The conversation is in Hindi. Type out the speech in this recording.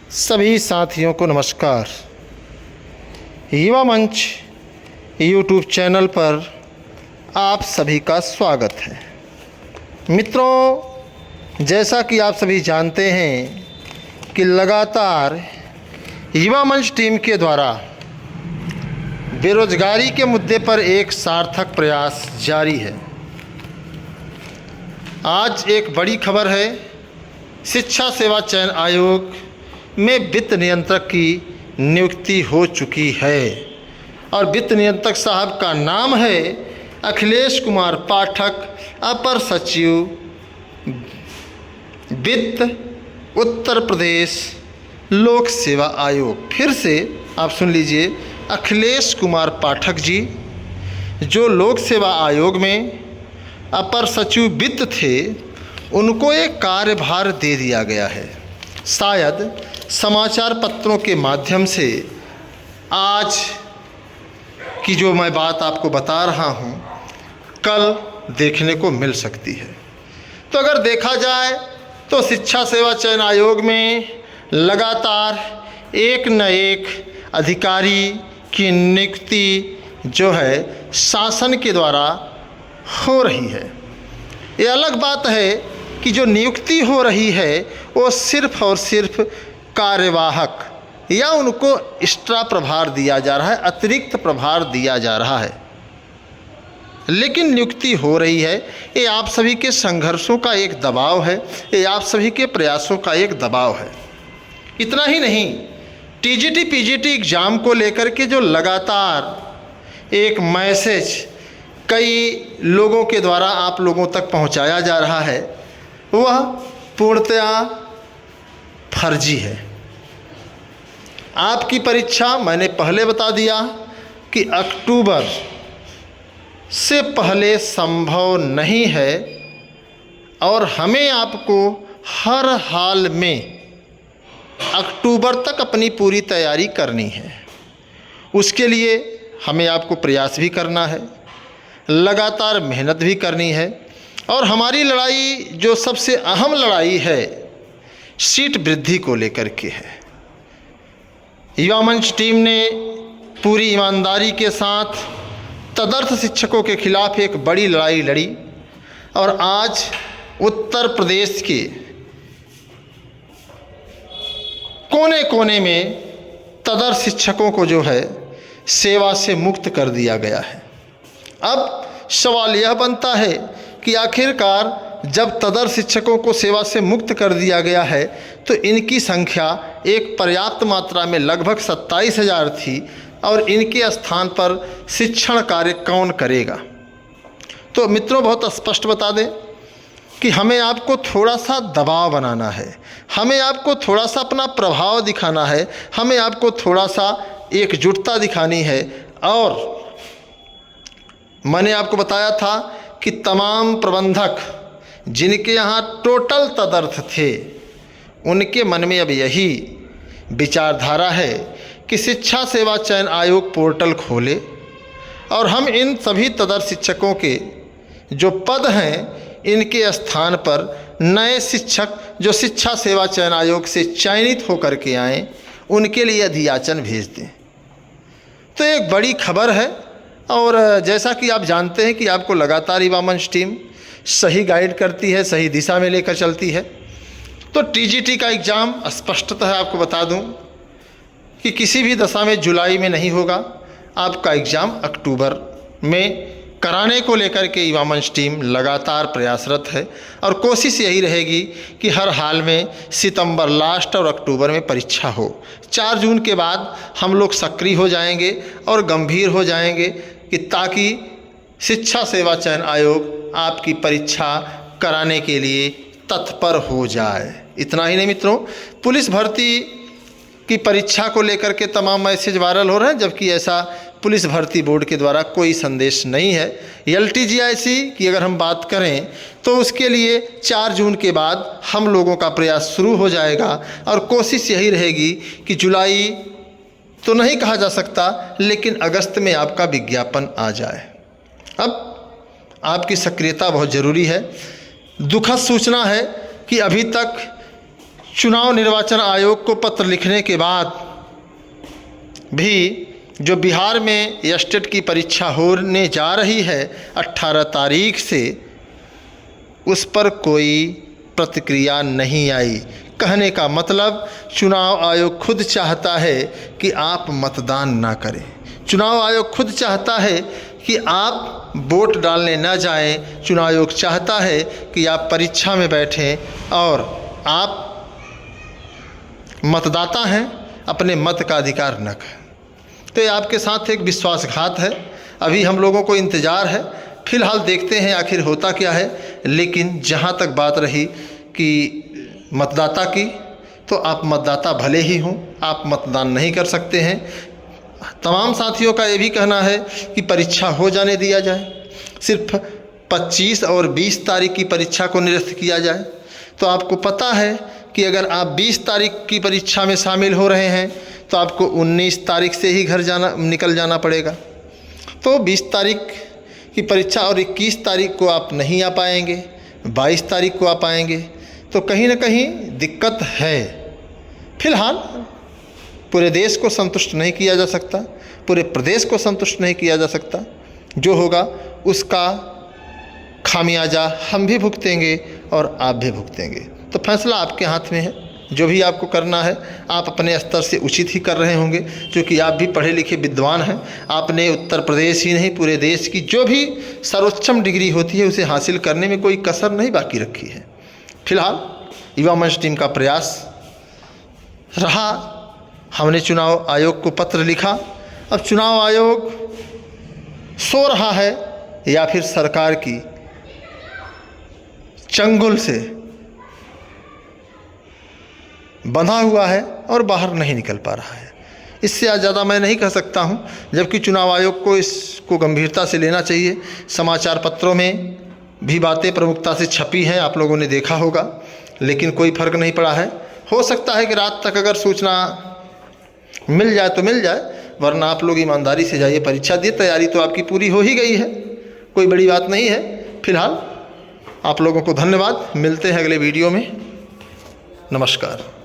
सभी साथियों को नमस्कार। युवा मंच यूट्यूब चैनल पर आप सभी का स्वागत है। मित्रों, जैसा कि आप सभी जानते हैं कि लगातार युवा मंच टीम के द्वारा बेरोजगारी के मुद्दे पर एक सार्थक प्रयास जारी है। आज एक बड़ी खबर है। शिक्षा सेवा चयन आयोग में वित्त नियंत्रक की नियुक्ति हो चुकी है और वित्त नियंत्रक साहब का नाम है अखिलेश कुमार पाठक, अपर सचिव वित्त, उत्तर प्रदेश लोक सेवा आयोग। फिर से आप सुन लीजिए, अखिलेश कुमार पाठक जी जो लोक सेवा आयोग में अपर सचिव वित्त थे, उनको एक कार्यभार दे दिया गया है। शायद समाचार पत्रों के माध्यम से आज की जो मैं बात आपको बता रहा हूँ, कल देखने को मिल सकती है। तो अगर देखा जाए तो शिक्षा सेवा चयन आयोग में लगातार एक न एक अधिकारी की नियुक्ति जो है शासन के द्वारा हो रही है। ये अलग बात है कि जो नियुक्ति हो रही है वो सिर्फ और सिर्फ कार्यवाहक या उनको एक्स्ट्रा प्रभार दिया जा रहा है, अतिरिक्त प्रभार दिया जा रहा है, लेकिन नियुक्ति हो रही है। ये आप सभी के संघर्षों का एक दबाव है, ये आप सभी के प्रयासों का एक दबाव है। इतना ही नहीं, टीजीटी पीजीटी एग्ज़ाम को लेकर के जो लगातार एक मैसेज कई लोगों के द्वारा आप लोगों तक पहुंचाया जा रहा है, वह पूर्णतया फर्जी है। आपकी परीक्षा मैंने पहले बता दिया कि अक्टूबर से पहले संभव नहीं है और हमें आपको हर हाल में अक्टूबर तक अपनी पूरी तैयारी करनी है। उसके लिए हमें आपको प्रयास भी करना है, लगातार मेहनत भी करनी है और हमारी लड़ाई जो सबसे अहम लड़ाई है सीट वृद्धि को लेकर के है। युवा मंच टीम ने पूरी ईमानदारी के साथ तदर्थ शिक्षकों के खिलाफ एक बड़ी लड़ाई लड़ी और आज उत्तर प्रदेश के कोने कोने में तदर्थ शिक्षकों को जो है सेवा से मुक्त कर दिया गया है। अब सवाल यह बनता है कि आखिरकार जब तदर्थ शिक्षकों को सेवा से मुक्त कर दिया गया है तो इनकी संख्या एक पर्याप्त मात्रा में लगभग 27,000 थी और इनके स्थान पर शिक्षण कार्य कौन करेगा। तो मित्रों, बहुत स्पष्ट बता दें कि हमें आपको थोड़ा सा दबाव बनाना है, हमें आपको थोड़ा सा अपना प्रभाव दिखाना है, हमें आपको थोड़ा सा एकजुटता दिखानी है। और मैंने आपको बताया था कि तमाम प्रबंधक जिनके यहाँ टोटल तदर्थ थे, उनके मन में अब यही विचारधारा है कि शिक्षा सेवा चयन आयोग पोर्टल खोले और हम इन सभी तदर्थ शिक्षकों के जो पद हैं, इनके स्थान पर नए शिक्षक जो शिक्षा सेवा चयन आयोग से चयनित होकर के आएँ, उनके लिए अधियाचन भेज दें। तो एक बड़ी खबर है और जैसा कि आप जानते हैं कि आपको लगातार युवा मंच टीम सही गाइड करती है, सही दिशा में लेकर चलती है। तो टीजीटी का एग्ज़ाम स्पष्टतः आपको बता दूं कि किसी भी दशा में जुलाई में नहीं होगा, आपका एग्ज़ाम अक्टूबर में कराने को लेकर के युवा मंच टीम लगातार प्रयासरत है और कोशिश यही रहेगी कि हर हाल में सितंबर लास्ट और अक्टूबर में परीक्षा हो। 4 जून के बाद हम लोग सक्रिय हो जाएंगे और गंभीर हो जाएंगे कि ताकि शिक्षा सेवा चयन आयोग आपकी परीक्षा कराने के लिए तत्पर हो जाए। इतना ही नहीं मित्रों, पुलिस भर्ती की परीक्षा को लेकर के तमाम मैसेज वायरल हो रहे हैं, जबकि ऐसा पुलिस भर्ती बोर्ड के द्वारा कोई संदेश नहीं है। LTGIC की अगर हम बात करें तो उसके लिए 4 जून के बाद हम लोगों का प्रयास शुरू हो जाएगा और कोशिश यही रहेगी कि जुलाई तो नहीं कहा जा सकता, लेकिन अगस्त में आपका विज्ञापन आ जाए। अब आपकी सक्रियता बहुत ज़रूरी है। दुखद सूचना है कि अभी तक चुनाव निर्वाचन आयोग को पत्र लिखने के बाद भी जो बिहार में एस्टेट की परीक्षा होने जा रही है 18 तारीख से, उस पर कोई प्रतिक्रिया नहीं आई। कहने का मतलब चुनाव आयोग खुद चाहता है कि आप मतदान ना करें। चुनाव आयोग खुद चाहता है कि आप वोट डालने न जाएं। चुनाव आयोग चाहता है कि आप परीक्षा में बैठें और आप मतदाता हैं, अपने मत का अधिकार न करें। तो ये आपके साथ एक विश्वासघात है। अभी हम लोगों को इंतज़ार है, फिलहाल देखते हैं आखिर होता क्या है। लेकिन जहाँ तक बात रही कि मतदाता की, तो आप मतदाता भले ही हों, आप मतदान नहीं कर सकते हैं। तमाम साथियों का ये भी कहना है कि परीक्षा हो जाने दिया जाए, सिर्फ 25 और 20 तारीख की परीक्षा को निरस्त किया जाए। तो आपको पता है कि अगर आप 20 तारीख की परीक्षा में शामिल हो रहे हैं तो आपको 19 तारीख से ही घर निकल जाना पड़ेगा। तो 20 तारीख की परीक्षा और 21 तारीख को आप नहीं आ पाएंगे, 22 तारीख को आ पाएंगे, तो कहीं ना कहीं दिक्कत है। फिलहाल पूरे देश को संतुष्ट नहीं किया जा सकता, पूरे प्रदेश को संतुष्ट नहीं किया जा सकता। जो होगा उसका खामियाजा हम भी भुगतेंगे और आप भी भुगतेंगे। तो फैसला आपके हाथ में है। जो भी आपको करना है आप अपने स्तर से उचित ही कर रहे होंगे, क्योंकि आप भी पढ़े लिखे विद्वान हैं। आपने उत्तर प्रदेश ही नहीं पूरे देश की जो भी सर्वोच्चम डिग्री होती है उसे हासिल करने में कोई कसर नहीं बाकी रखी है। फिलहाल युवा मंच टीम का प्रयास रहा, हमने चुनाव आयोग को पत्र लिखा। अब चुनाव आयोग सो रहा है या फिर सरकार की चंगुल से बंधा हुआ है और बाहर नहीं निकल पा रहा है। इससे ज़्यादा मैं नहीं कह सकता हूं। जबकि चुनाव आयोग को इसको गंभीरता से लेना चाहिए। समाचार पत्रों में भी बातें प्रमुखता से छपी हैं, आप लोगों ने देखा होगा, लेकिन कोई फर्क नहीं पड़ा है। हो सकता है कि रात तक अगर सूचना मिल जाए तो मिल जाए, वरना आप लोग ईमानदारी से जाइए, परीक्षा दिए। तैयारी तो आपकी पूरी हो ही गई है, कोई बड़ी बात नहीं है। फिलहाल आप लोगों को धन्यवाद। मिलते हैं अगले वीडियो में। नमस्कार।